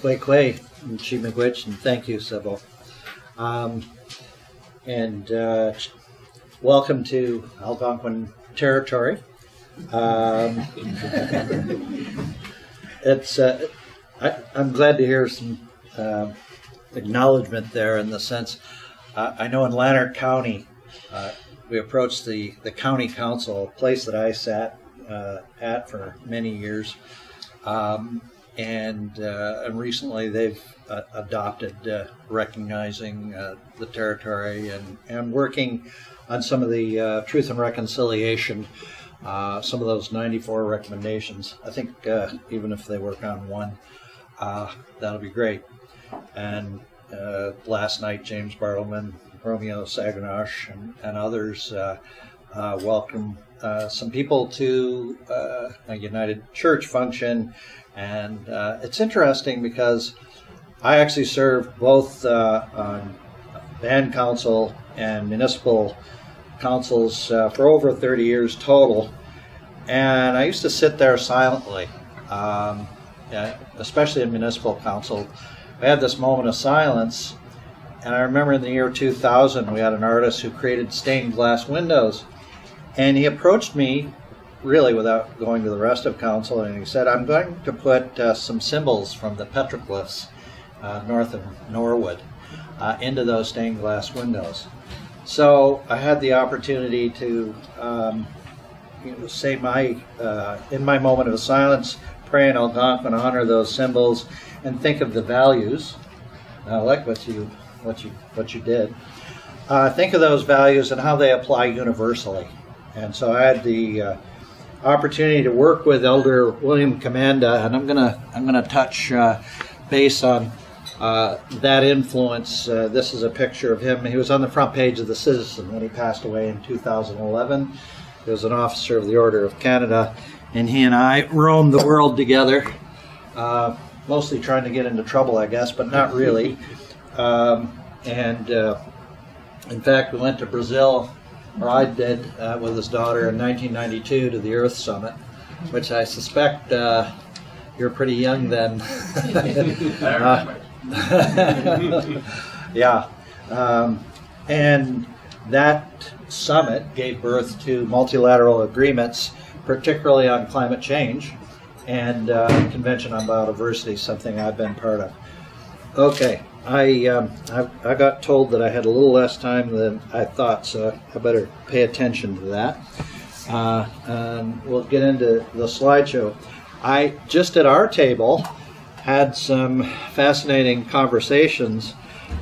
Kway, and Chi Miigwech, and thank you, Sybil. Welcome to Algonquin territory. I'm glad to hear some acknowledgement there in the sense, I know in Lanark County, we approached the county council, a place that I sat at for many years, and recently they've adopted recognizing the territory and working on some of the Truth and Reconciliation, some of those 94 recommendations. I think even if they work on one, that'll be great. And last night, James Bartleman, Romeo Saganash, and others welcome some people to a United Church function. And it's interesting because I actually served both on band council and municipal councils for over 30 years total. And I used to sit there silently, especially in municipal council. We had this moment of silence. And I remember in the year 2000, we had an artist who created stained glass windows. And he approached me, really without going to the rest of council, and he said, I'm going to put some symbols from the petroglyphs north of Norwood into those stained glass windows. So I had the opportunity to say in my moment of silence, pray in Algonquin, honor those symbols, and think of the values. I like what you did. Think of those values and how they apply universally. And so I had the opportunity to work with Elder William Commanda, and I'm gonna touch base on that influence. This is a picture of him. He was on the front page of the Citizen when he passed away in 2011. He was an officer of the Order of Canada, and he and I roamed the world together, mostly trying to get into trouble, I guess, but not really. In fact, we went to Brazil, or I did, with his daughter in 1992 to the Earth Summit, which I suspect you're pretty young then. Yeah. And that summit gave birth to multilateral agreements, particularly on climate change, and Convention on Biodiversity, something I've been part of. Okay. I got told that I had a little less time than I thought, so I better pay attention to that. And we'll get into the slideshow. I just at our table had some fascinating conversations.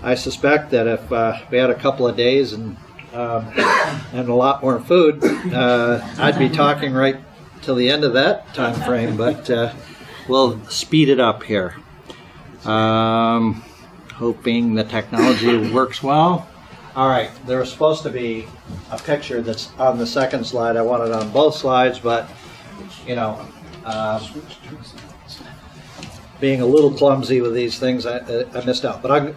I suspect that if we had a couple of days and a lot more food, I'd be talking right till the end of that time frame, but we'll speed it up here. Hoping the technology works well. All right, there was supposed to be a picture that's on the second slide. I want it on both slides, but being a little clumsy with these things, I missed out. But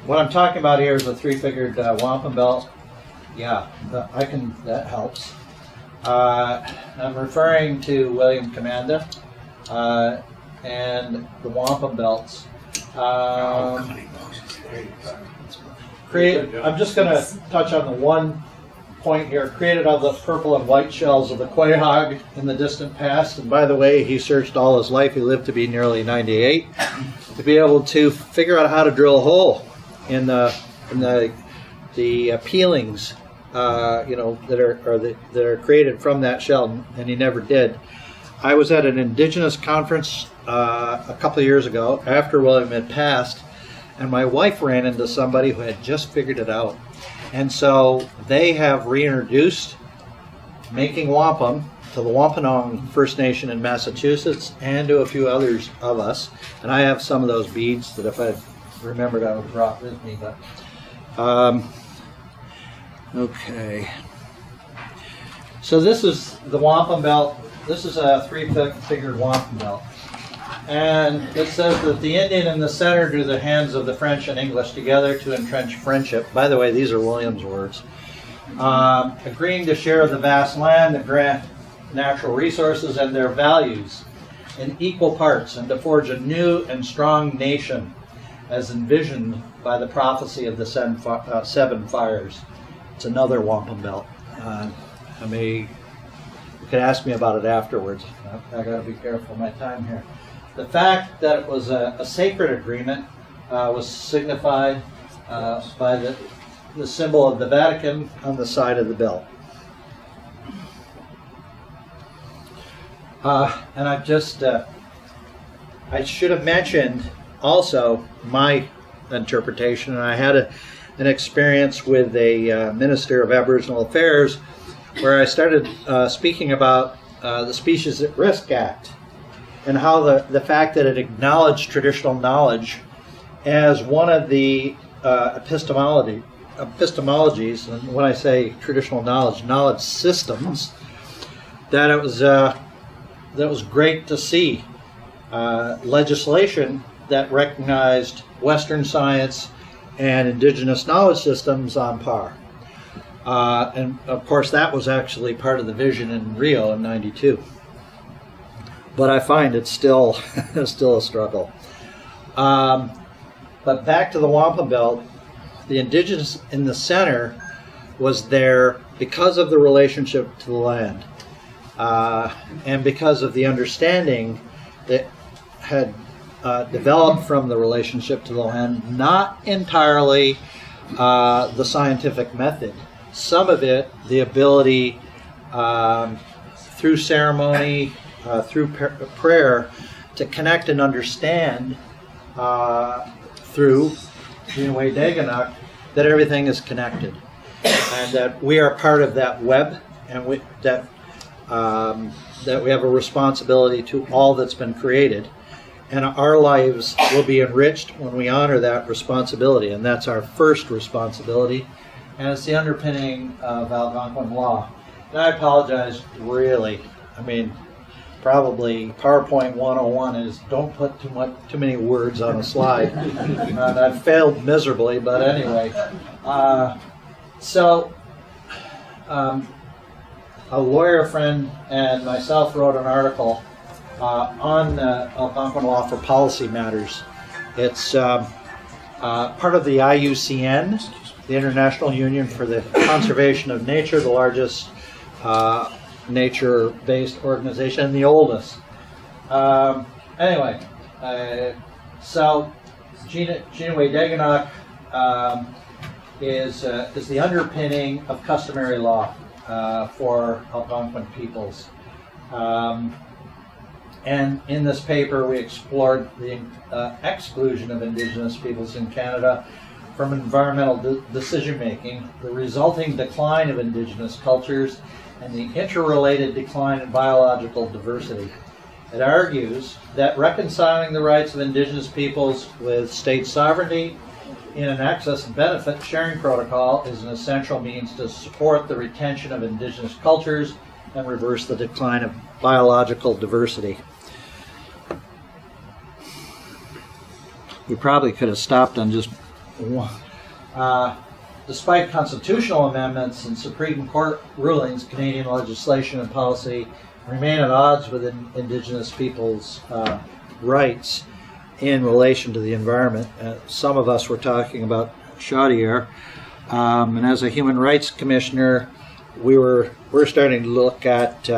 what I'm talking about here is a three-figured wampum belt. Yeah, that helps. I'm referring to William Commanda and the wampum belts. I'm just going to touch on the one point here. Created out of the purple and white shells of the quahog in the distant past. And by the way, he searched all his life. He lived to be nearly 98 to be able to figure out how to drill a hole in the peelings, that are created from that shell, and he never did. I was at an Indigenous conference a couple of years ago after William had passed, and my wife ran into somebody who had just figured it out. And so they have reintroduced making wampum to the Wampanoag First Nation in Massachusetts and to a few others of us. And I have some of those beads that if I remembered I would have brought with me. But okay. So this is the wampum belt. This is a three-figured wampum belt. And it says that the Indian in the center drew the hands of the French and English together to entrench friendship. By the way, these are William's words. Agreeing to share the vast land, the grand natural resources, and their values. in equal parts and to forge a new and strong nation as envisioned by the prophecy of the seven fires. It's another wampum belt. You could ask me about it afterwards. I got to be careful of my time here. The fact that it was a sacred agreement was signified by the symbol of the Vatican on the side of the belt. And I should have mentioned also my interpretation, and I had an experience with a minister of Aboriginal Affairs where I started speaking about the Species at Risk Act and how the fact that it acknowledged traditional knowledge as one of the epistemologies, and when I say traditional knowledge systems, that it was great to see legislation that recognized Western science and Indigenous knowledge systems on par. And of course that was actually part of the vision in Rio in '92. But I find it's still a struggle. But back to the wampum belt, the Indigenous in the center was there because of the relationship to the land, and because of the understanding that had developed from the relationship to the land, not entirely the scientific method. Some of it, the ability through ceremony, through prayer, to connect and understand through Daganuk that everything is connected, and that we are part of that web, and that we have a responsibility to all that's been created. And our lives will be enriched when we honor that responsibility, and that's our first responsibility, and it's the underpinning of Algonquin law. And I apologize, really. I mean, probably PowerPoint 101 is don't put too many words on a slide. And I've failed miserably, but anyway. A lawyer friend and myself wrote an article on Algonquin law for policy matters. It's part of the IUCN, the International Union for the Conservation of Nature, the largest nature-based organization and the oldest. So Jinaway Daganuk is the underpinning of customary law for Algonquin peoples. And in this paper, we explored the exclusion of Indigenous peoples in Canada from environmental decision-making, the resulting decline of Indigenous cultures, and the interrelated decline in biological diversity. It argues that reconciling the rights of Indigenous peoples with state sovereignty in an access and benefit sharing protocol is an essential means to support the retention of Indigenous cultures and reverse the decline of biological diversity. We probably could have stopped on just one. Despite constitutional amendments and Supreme Court rulings, Canadian legislation and policy remain at odds with Indigenous people's rights in relation to the environment. Some of us were talking about Chaudière, and as a human rights commissioner, we're starting to look at.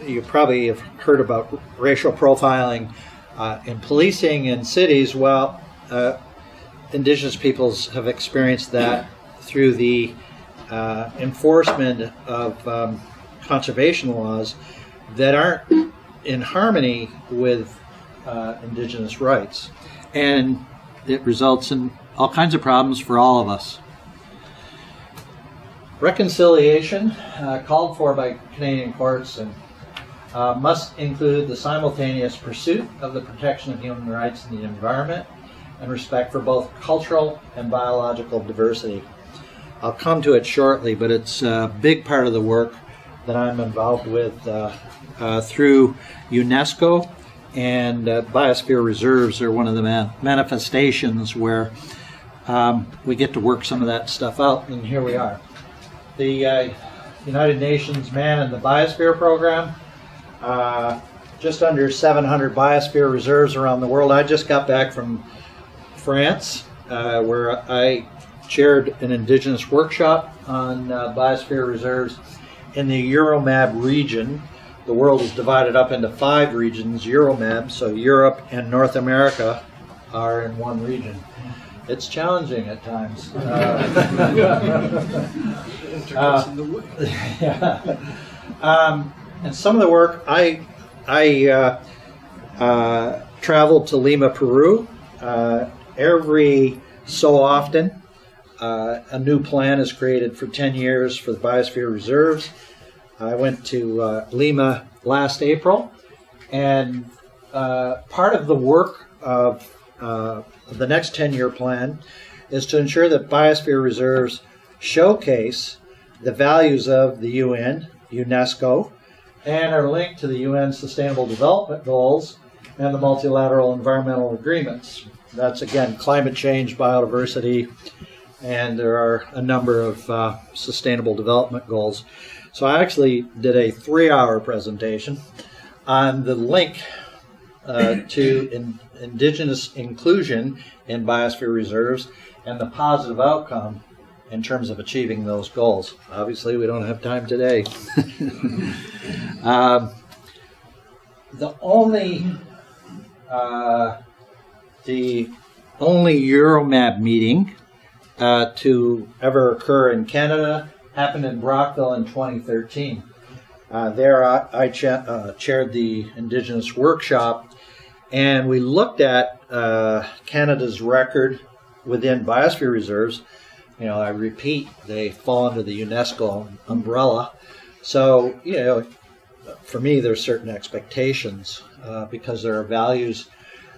You probably have heard about racial profiling in policing in cities. Well, Indigenous peoples have experienced that through the enforcement of conservation laws that aren't in harmony with Indigenous rights. And it results in all kinds of problems for all of us. Reconciliation, called for by Canadian courts, and must include the simultaneous pursuit of the protection of human rights and the environment, and respect for both cultural and biological diversity. I'll come to it shortly, but it's a big part of the work that I'm involved with through UNESCO, and biosphere reserves are one of the manifestations where we get to work some of that stuff out, and here we are. The United Nations Man in the Biosphere Program just under 700 biosphere reserves around the world. I just got back from France, where I chaired an Indigenous workshop on biosphere reserves in the Euromab region. The world is divided up into 5 regions, Euromab, so Europe and North America are in one region. It's challenging at times. And some of the work, I traveled to Lima, Peru. Every so often, a new plan is created for 10 years for the biosphere reserves. I went to Lima last April, and part of the work of the next 10-year plan is to ensure that biosphere reserves showcase the values of the UN, UNESCO, and are linked to the UN Sustainable Development Goals and the multilateral environmental agreements. That's, again, climate change, biodiversity, and there are a number of sustainable development goals. So I actually did a 3-hour presentation on the link to Indigenous inclusion in biosphere reserves and the positive outcome in terms of achieving those goals. Obviously, we don't have time today. The only Euromab meeting to ever occur in Canada happened in Brockville in 2013. There I chaired the Indigenous workshop, and we looked at Canada's record within biosphere reserves. You know, I repeat, they fall under the UNESCO umbrella. So, you know, for me, there's certain expectations because there are values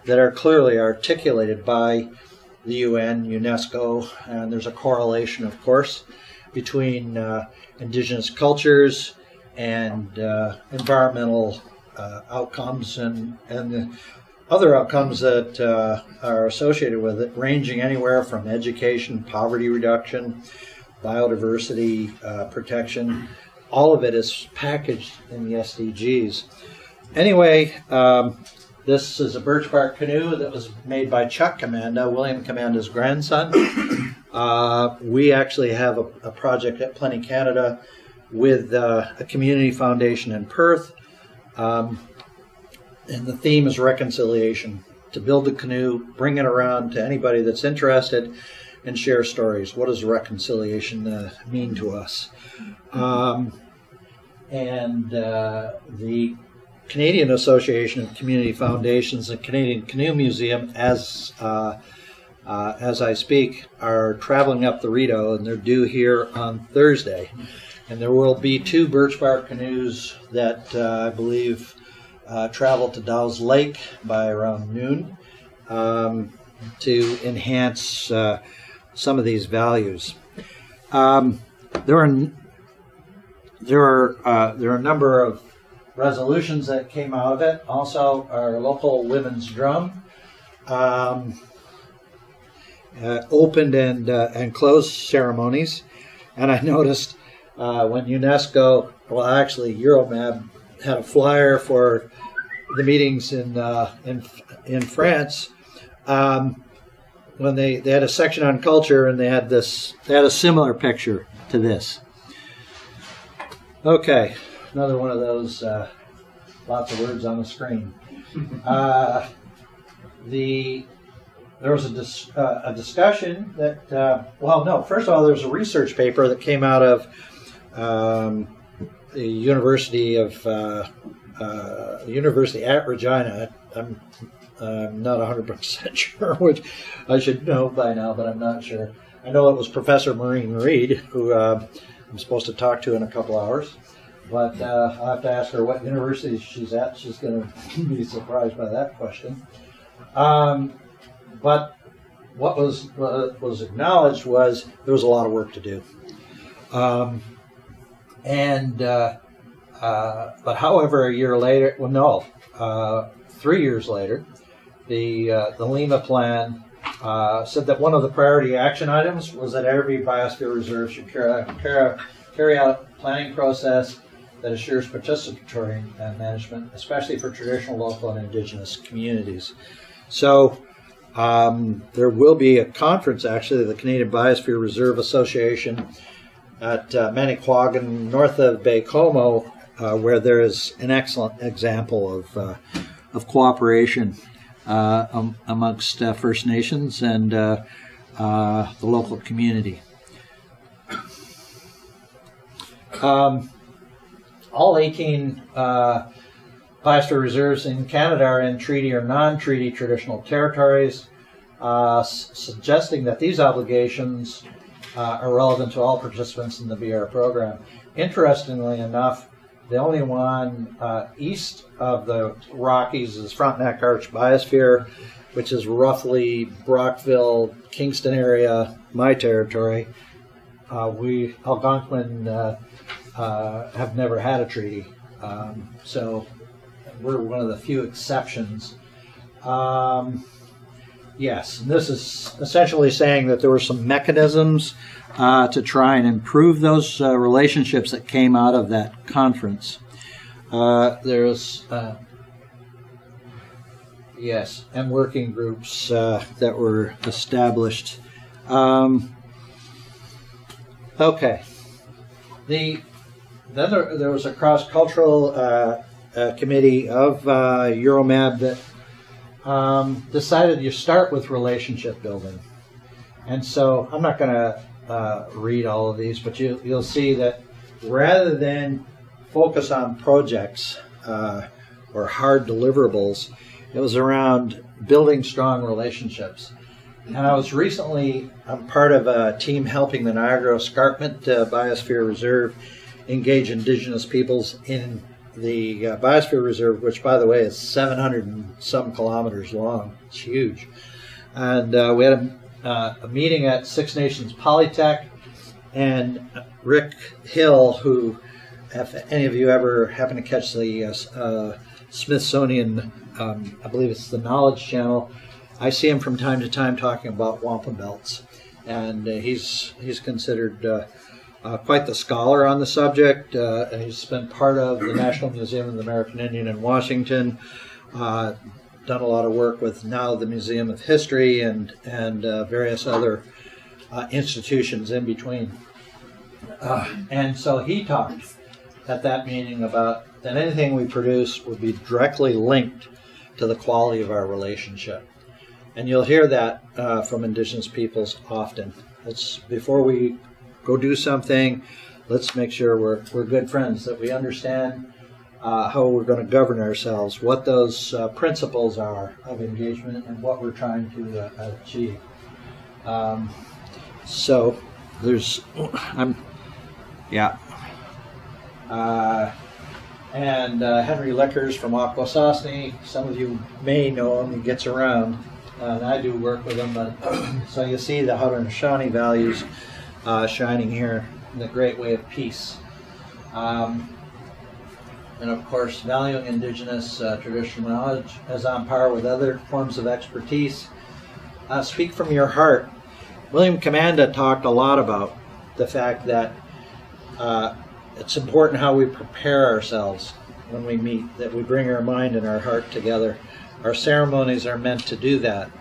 that are clearly articulated by the UN, UNESCO, and there's a correlation, of course, between Indigenous cultures and environmental outcomes and the other outcomes that are associated with it, ranging anywhere from education, poverty reduction, biodiversity protection. All of it is packaged in the SDGs. Anyway, this is a birch bark canoe that was made by Chuck Commanda, William Commanda's grandson. We actually have a project at Plenty Canada with a community foundation in Perth. And the theme is reconciliation, to build the canoe, bring it around to anybody that's interested, and share stories. What does reconciliation mean to us? The Canadian Association of Community Foundations and Canadian Canoe Museum, as I speak, are traveling up the Rideau, and they're due here on Thursday. And there will be 2 birch bark canoes that I believe travel to Dow's Lake by around noon to enhance some of these values. There are a number of resolutions that came out of it. Also, our local women's drum opened and closed ceremonies, and I noticed when UNESCO, well, actually Euromab, had a flyer for the meetings in France. When they had a section on culture, and they had a similar picture to this. Okay, another one of those lots of words on the screen. There was a discussion that first of all, there's a research paper that came out of the University at Regina. I'm not 100% sure, which I should know by now, but I'm not sure. I know it was Professor Maureen Reed, who I'm supposed to talk to in a couple hours, but I'll have to ask her what university she's at. She's going to be surprised by that question. But what was acknowledged was there was a lot of work to do. But however, a year later, 3 years later, the Lima plan said that one of the priority action items was that every biosphere reserve should carry out a planning process that assures participatory management, especially for traditional, local, and Indigenous communities. So there will be a conference, actually, the Canadian Biosphere Reserve Association at Manicouagan, north of Baie-Comeau, where there is an excellent example of cooperation amongst First Nations and the local community. All 18 biosphere reserves in Canada are in treaty or non-treaty traditional territories, suggesting that these obligations are relevant to all participants in the BR program. Interestingly enough, the only one east of the Rockies is Frontenac Arch Biosphere, which is roughly Brockville, Kingston area, my territory. We Algonquin have never had a treaty, so we're one of the few exceptions. Yes, and this is essentially saying that there were some mechanisms to try and improve those relationships that came out of that conference. There's yes, and working groups that were established. Okay. Then there was a cross-cultural committee of Euromab that decided you start with relationship building. And so I'm not going to read all of these, but you'll see that rather than focus on projects or hard deliverables, it was around building strong relationships. And I was I'm part of a team helping the Niagara Escarpment Biosphere Reserve engage Indigenous peoples in the Biosphere Reserve, which, by the way, is 700 and some kilometers long. It's huge. And we had a meeting at Six Nations Polytech, and Rick Hill, who, if any of you ever happen to catch the Smithsonian, I believe it's the Knowledge Channel, I see him from time to time talking about wampum belts, and he's considered quite the scholar on the subject. He's been part of the National Museum of the American Indian in Washington, done a lot of work with now the Museum of History and various other institutions in between. And so he talked at that meeting about that anything we produce would be directly linked to the quality of our relationship. And you'll hear that from Indigenous peoples often. It's before we go do something, let's make sure we're good friends, that we understand how we're going to govern ourselves, what those principles are of engagement, and what we're trying to achieve. So there's, and Henry Lickers from Akwesasne, some of you may know him, he gets around, and I do work with him, but so you see the Haudenosaunee values shining here in the great way of peace. And of course, valuing Indigenous traditional knowledge as on par with other forms of expertise. Speak from your heart. William Commanda talked a lot about the fact that it's important how we prepare ourselves when we meet, that we bring our mind and our heart together. Our ceremonies are meant to do that.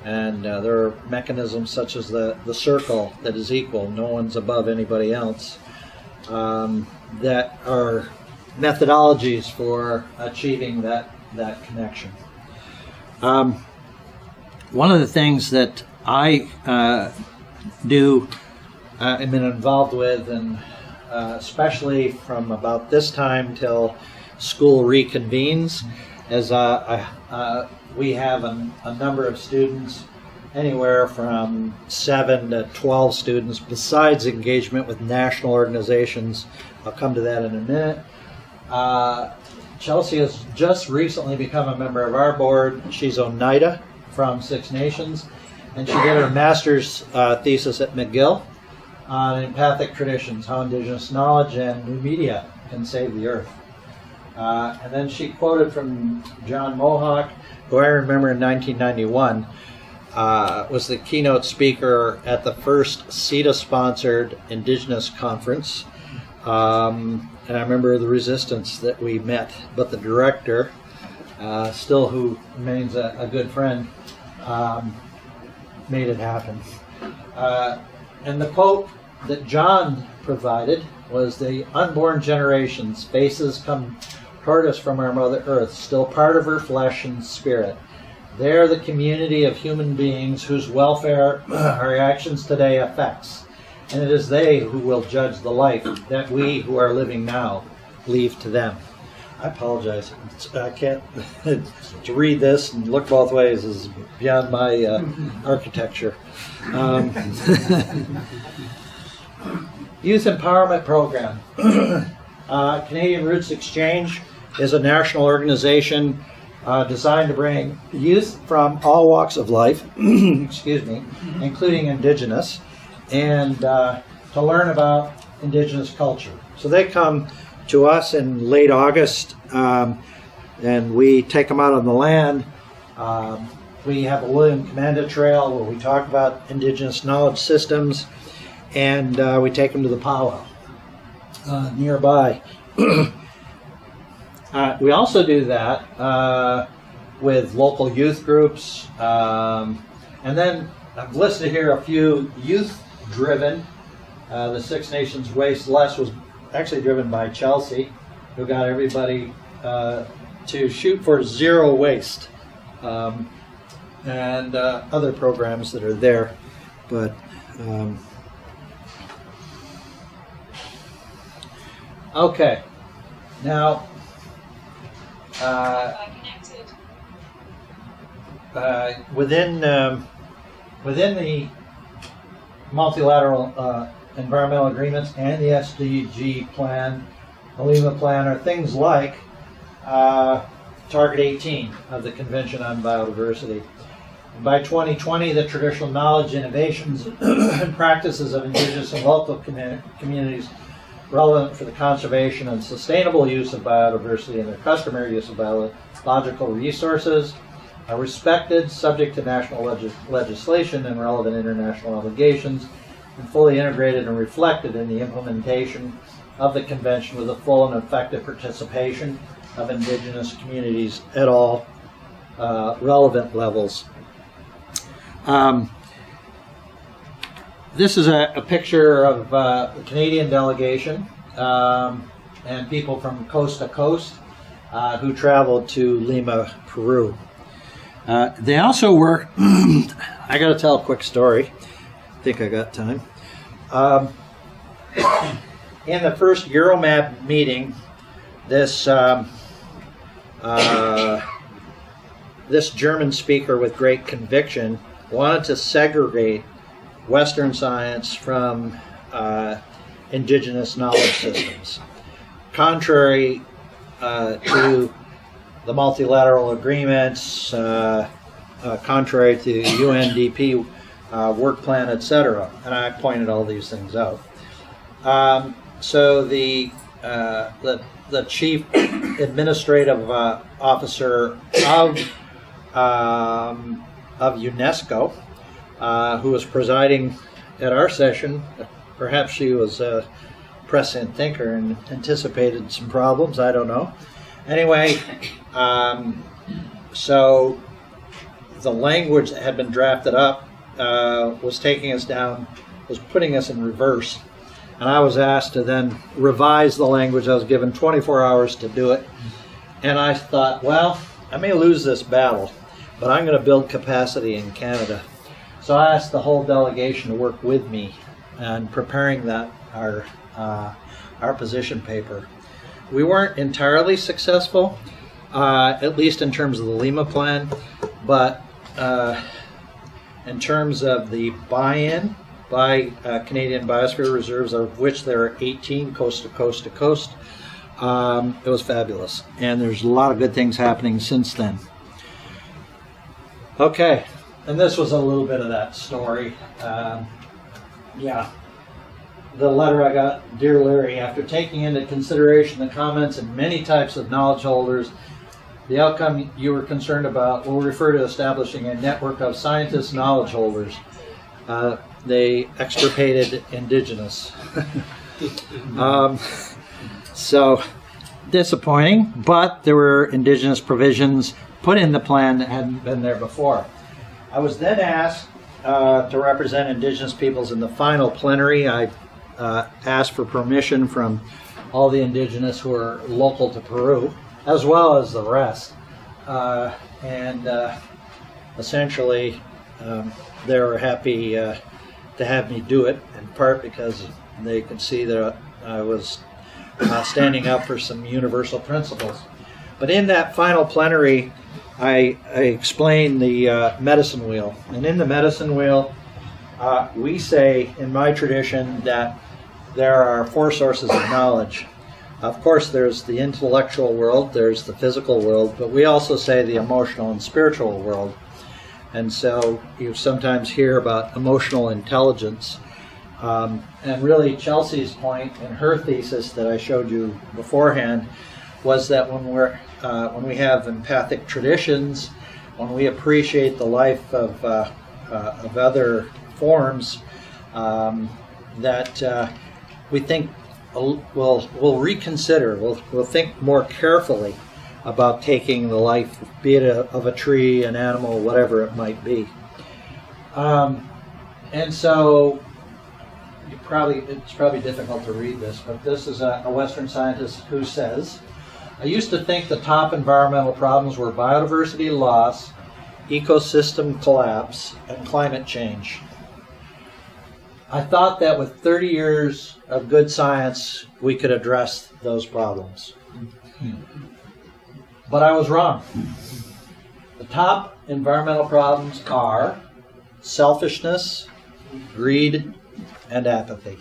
And there are mechanisms such as the circle that is equal, no one's above anybody else, that are methodologies for achieving that connection. One of the things that I do, I've been involved with, and especially from about this time till school reconvenes, is we have a number of students, anywhere from 7 to 12 students, besides engagement with national organizations. I'll come to that in a minute. Chelsea has just recently become a member of our board. She's Oneida from Six Nations, and she did her master's thesis at McGill on empathic traditions, how Indigenous knowledge and new media can save the earth. And then she quoted from John Mohawk, who I remember in 1991 was the keynote speaker at the first CETA-sponsored Indigenous conference And I remember the resistance that we met, but the director, still who remains a good friend, made it happen. And the quote that John provided was, "The unborn generation spaces come toward us from our Mother Earth, still part of her flesh and spirit. They are the community of human beings whose welfare our actions today affects, and it is they who will judge the life that we who are living now leave to them." I apologize. I can't to read this and look both ways is beyond my architecture. Youth Empowerment Program. Canadian Roots Exchange is a national organization designed to bring youth from all walks of life, excuse me, including Indigenous, and to learn about Indigenous culture. So they come to us in late August, and we take them out on the land. We have a William Commanda Trail where we talk about Indigenous knowledge systems, and we take them to the powwow nearby. We also do that with local youth groups, and then I've listed here a few youth-driven. The Six Nations Waste Less was actually driven by Chelsea, who got everybody to shoot for zero waste, and other programs that are there. But okay, now within the multilateral environmental agreements and the SDG plan, the Lima plan, are things like Target 18 of the Convention on Biodiversity. And by 2020, the traditional knowledge, innovations, and practices of Indigenous and local communities relevant for the conservation and sustainable use of biodiversity and their customary use of biological resources are respected, subject to national legislation and relevant international obligations, and fully integrated and reflected in the implementation of the Convention with a full and effective participation of Indigenous communities at all relevant levels. This is a picture of the Canadian delegation and people from coast to coast who traveled to Lima, Peru. They also were, I got to tell a quick story. I think I got time. In the first Euromap meeting, this this German speaker with great conviction wanted to segregate Western science from Indigenous knowledge systems. Contrary to the multilateral agreements, contrary to UNDP work plan, etc. And I pointed all these things out. So the chief administrative officer of UNESCO, who was presiding at our session, perhaps she was a prescient thinker and anticipated some problems, I don't know. Anyway, so the language that had been drafted up was taking us down, was putting us in reverse. And I was asked to then revise the language. I was given 24 hours to do it. And I thought, well, I may lose this battle, but I'm going to build capacity in Canada. So I asked the whole delegation to work with me in preparing that our position paper. We weren't entirely successful, at least in terms of the Lima plan, but in terms of the buy-in by Canadian Biosphere Reserves, of which there are 18 coast to coast to coast, it was fabulous. And there's a lot of good things happening since then. Okay, and this was a little bit of that story. The letter I got, Dear Larry, after taking into consideration the comments and many types of knowledge holders, the outcome you were concerned about will refer to establishing a network of scientist knowledge holders. They extirpated Indigenous. So disappointing, but there were indigenous provisions put in the plan that hadn't been there before. I was then asked to represent indigenous peoples in the final plenary. I asked for permission from all the indigenous who are local to Peru, as well as the rest. Essentially, they were happy to have me do it, in part because they could see that I was standing up for some universal principles. But in that final plenary, I explained the medicine wheel. And in the medicine wheel, we say, in my tradition, that there are 4 sources of knowledge. Of course, there's the intellectual world, there's the physical world, but we also say the emotional and spiritual world. And so you sometimes hear about emotional intelligence. And really, Chelsea's point in her thesis that I showed you beforehand was that when we have empathic traditions, when we appreciate the life of other forms, that we think we'll reconsider. We'll think more carefully about taking the life, be it of a tree, an animal, whatever it might be. And so it's probably difficult to read this, but this is a Western scientist who says, I used to think the top environmental problems were biodiversity loss, ecosystem collapse, and climate change. I thought that with 30 years of good science, we could address those problems. But I was wrong. The top environmental problems are selfishness, greed, and apathy.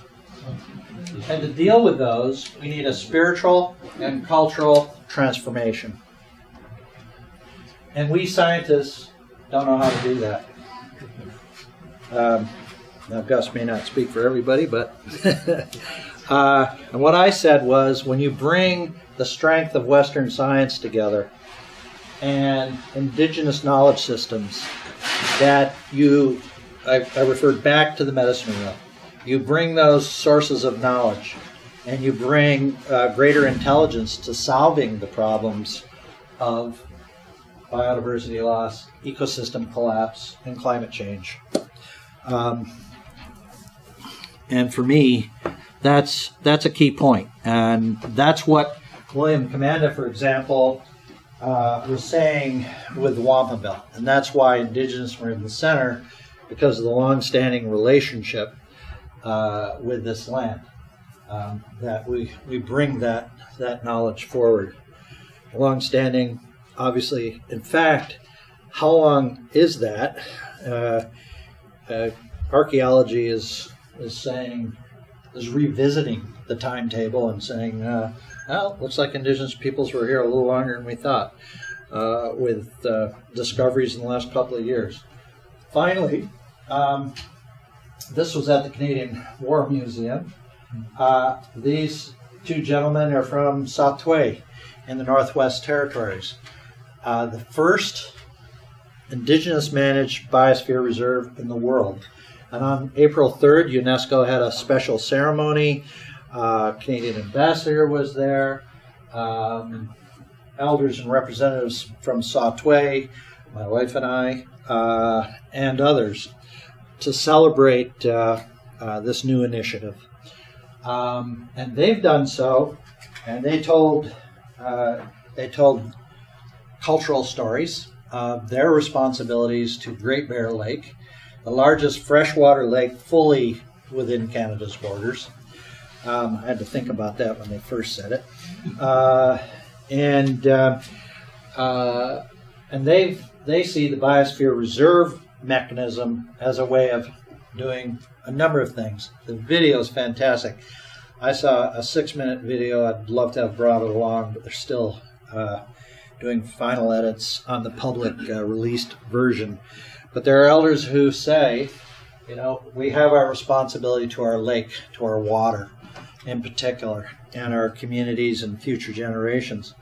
And to deal with those, we need a spiritual and cultural transformation. And we scientists don't know how to do that. Now, Gus may not speak for everybody, but and what I said was, when you bring the strength of Western science together and indigenous knowledge systems, that I referred back to the medicine wheel. You bring those sources of knowledge, and you bring greater intelligence to solving the problems of biodiversity loss, ecosystem collapse, and climate change. And for me, that's a key point. And that's what William Commanda, for example, was saying with the Wampum. And that's why indigenous were in the center, because of the long-standing relationship with this land, that we bring that knowledge forward. Long-standing, obviously. In fact, how long is that? Archaeology is revisiting the timetable and saying, well, looks like indigenous peoples were here a little longer than we thought, with discoveries in the last couple of years. Finally, this was at the Canadian War Museum. These 2 gentlemen are from Sautwe in the Northwest Territories. The first indigenous managed biosphere reserve in the world. And on April 3rd, UNESCO had a special ceremony. Canadian ambassador was there. Elders and representatives from Sautwe, my wife and I, and others, to celebrate this new initiative. And they've done so, and they told cultural stories of their responsibilities to Great Bear Lake, the largest freshwater lake fully within Canada's borders. I had to think about that when they first said it. And they see the biosphere reserve mechanism as a way of doing a number of things. The video is fantastic. I saw a 6-minute video. I'd love to have brought it along, but they're still doing final edits on the public released version. But there are elders who say, we have our responsibility to our lake, to our water in particular, and our communities and future generations.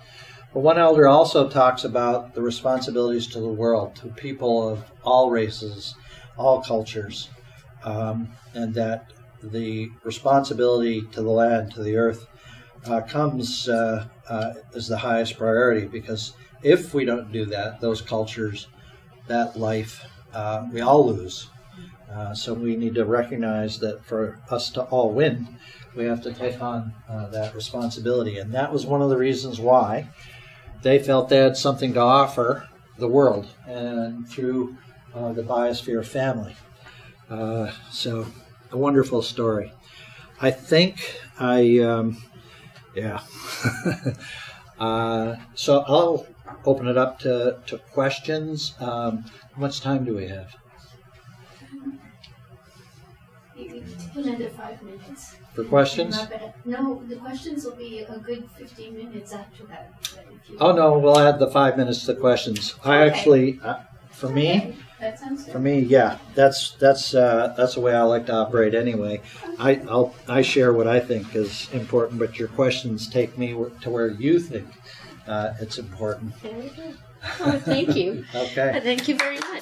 But one elder also talks about the responsibilities to the world, to people of all races, all cultures, and that the responsibility to the land, to the earth, comes as the highest priority, because if we don't do that, those cultures, that life, we all lose. So we need to recognize that for us to all win, we have to take on that responsibility. And that was one of the reasons why they felt they had something to offer the world, and through the Biosphere family. So a wonderful story. I think yeah. So I'll open it up to questions. How much time do we have? Another 5 minutes. For questions? No, the questions will be a good 15 minutes after that. Oh no, we'll add the 5 minutes to questions. I actually, for me, okay. That sounds good. For me, yeah, that's the way I like to operate anyway. I share what I think is important, but your questions take me to where you think it's important. Very good. Well, thank you. Okay. Thank you very much.